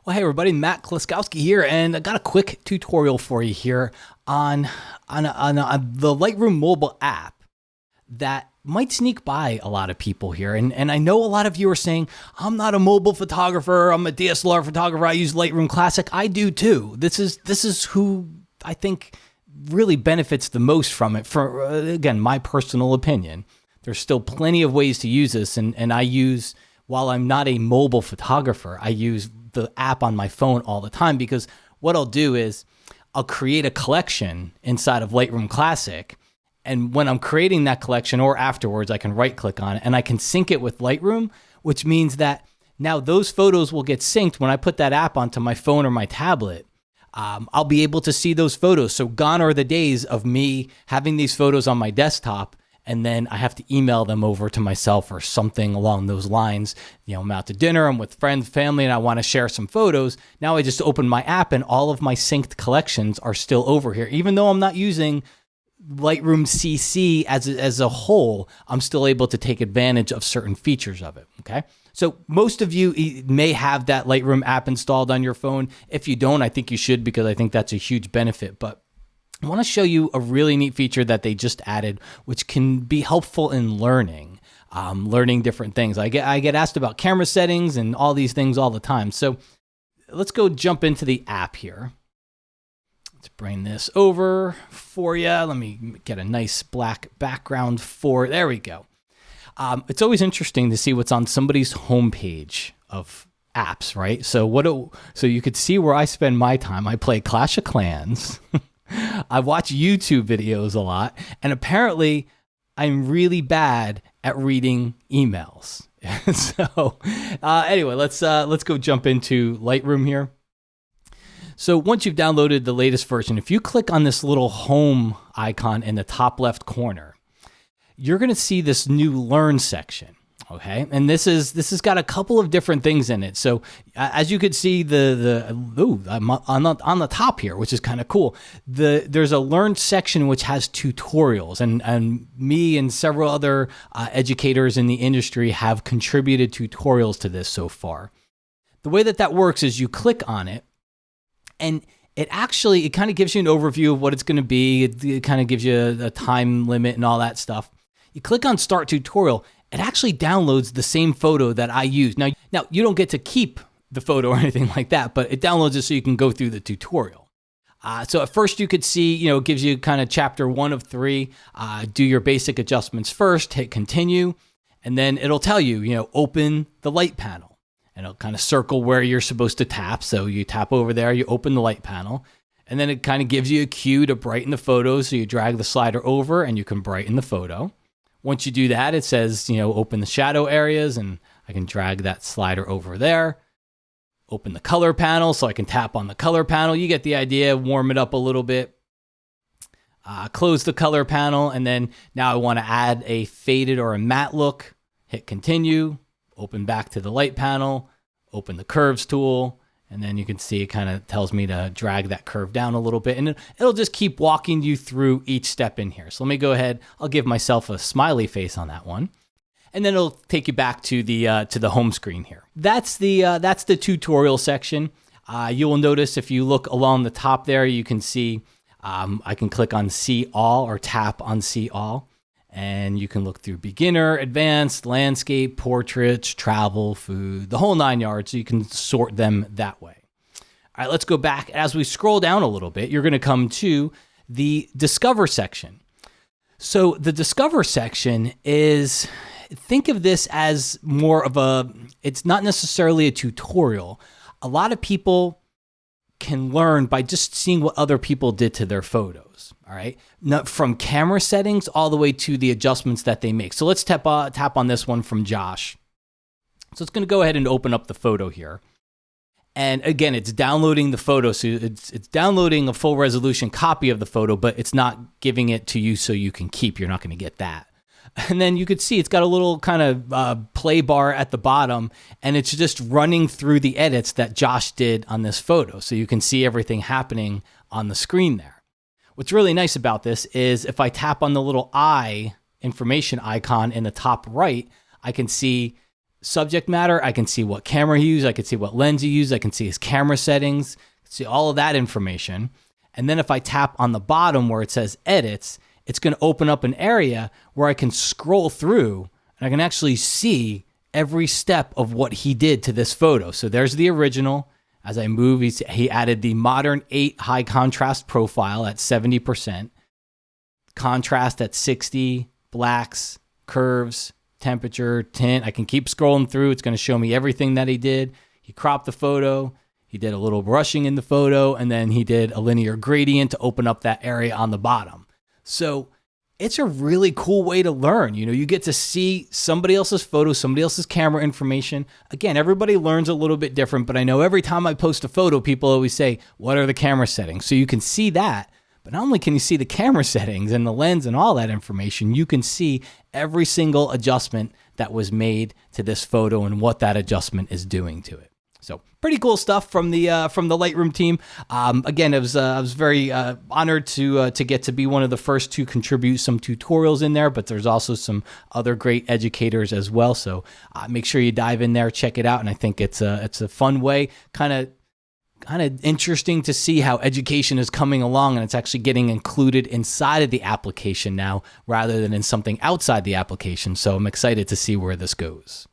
Well, hey everybody, Matt Kloskowski here, and I got a quick tutorial for you here on the Lightroom mobile app that might sneak by a lot of people here. And I know a lot of you are saying, I'm not a mobile photographer, I'm a DSLR photographer, I use Lightroom Classic. I do too. This is who I think really benefits the most from it. For, again, my personal opinion. There's still plenty of ways to use this, and I use, while I'm not a mobile photographer, I use the app on my phone all the time, because what I'll do is I'll create a collection inside of Lightroom Classic. And when I'm creating that collection or afterwards, I can right click on it and I can sync it with Lightroom, which means that now those photos will get synced when I put that app onto my phone or my tablet. I'll be able to see those photos. So gone are the days of me having these photos on my desktop and then I have to email them over to myself or something along those lines. You know, I'm out to dinner, I'm with friends, family, and I want to share some photos. Now I just open my app and all of my synced collections are still over here. Even though I'm not using Lightroom CC as a whole, I'm still able to take advantage of certain features of it, okay? So most of you may have that Lightroom app installed on your phone. If you don't, I think you should, because I think that's a huge benefit. But I want to show you a really neat feature that they just added, which can be helpful in learning different things. I get asked about camera settings and all these things all the time. So let's go jump into the app here. Let's bring this over for you. Let me get a nice black background for, there we go. It's always interesting to see what's on somebody's homepage of apps, right? So so you could see where I spend my time. I play Clash of Clans. I watch YouTube videos a lot, and apparently I'm really bad at reading emails. So anyway, let's go jump into Lightroom here. So once you've downloaded the latest version, if you click on this little home icon in the top left corner, you're going to see this new Learn section. Okay, and this has got a couple of different things in it. So as you could see, I'm on the top here, which is kind of cool. There's a Learn section which has tutorials, and me and several other educators in the industry have contributed tutorials to this so far. The way that works is you click on it, and it kind of gives you an overview of what it's going to be. It kind of gives you a time limit and all that stuff. You click on Start Tutorial. It actually downloads the same photo that I use. Now you don't get to keep the photo or anything like that, but it downloads it so you can go through the tutorial. So at first you could see, it gives you kind of chapter 1 of 3, do your basic adjustments first, hit continue, and then it'll tell you, open the light panel. And it'll kind of circle where you're supposed to tap. So you tap over there, you open the light panel, and then it kind of gives you a cue to brighten the photo. So you drag the slider over and you can brighten the photo. Once you do that, it says, open the shadow areas, and I can drag that slider over there. Open the color panel, so I can tap on the color panel. You get the idea, warm it up a little bit. Close the color panel, and then now I want to add a faded or a matte look. Hit continue, open back to the light panel, open the curves tool, and then you can see it kind of tells me to drag that curve down a little bit, and it'll just keep walking you through each step in here. So let me go ahead. I'll give myself a smiley face on that one, and then it'll take you back to the home screen here. That's the tutorial section. You will notice if you look along the top there, you can see I can click on See All or tap on See All. And you can look through beginner, advanced, landscape, portraits, travel, food, the whole 9 yards. So you can sort them that way. All right, let's go back. As we scroll down a little bit, you're going to come to the Discover section. So the Discover section is, think of this as more of it's not necessarily a tutorial. A lot of people can learn by just seeing what other people did to their photos. All right, not from camera settings all the way to the adjustments that they make. So let's tap on this one from Josh. So it's going to go ahead and open up the photo here. And again, it's downloading the photo. So it's downloading a full resolution copy of the photo, but it's not giving it to you so you can keep. You're not going to get that. And then you could see it's got a little kind of play bar at the bottom, and it's just running through the edits that Josh did on this photo. So you can see everything happening on the screen there. What's really nice about this is if I tap on the little eye information icon in the top right, I can see subject matter. I can see what camera he used. I can see what lens he used. I can see his camera settings, see all of that information. And then if I tap on the bottom where it says edits, it's going to open up an area where I can scroll through and I can actually see every step of what he did to this photo. So there's the original. As I move, he added the modern 8 high contrast profile at 70%, contrast at 60, blacks, curves, temperature, tint. I can keep scrolling through. It's going to show me everything that he did. He cropped the photo. He did a little brushing in the photo, and then he did a linear gradient to open up that area on the bottom. So it's a really cool way to learn. You know, you get to see somebody else's photo, somebody else's camera information. Again, everybody learns a little bit different, but I know every time I post a photo, people always say, what are the camera settings? So you can see that, but not only can you see the camera settings and the lens and all that information, you can see every single adjustment that was made to this photo and what that adjustment is doing to it. So pretty cool stuff from the Lightroom team. Again, I was very honored to get to be one of the first to contribute some tutorials in there, but there's also some other great educators as well. So make sure you dive in there, check it out, and I think it's a fun way, kind of interesting to see how education is coming along and it's actually getting included inside of the application now rather than in something outside the application. So I'm excited to see where this goes.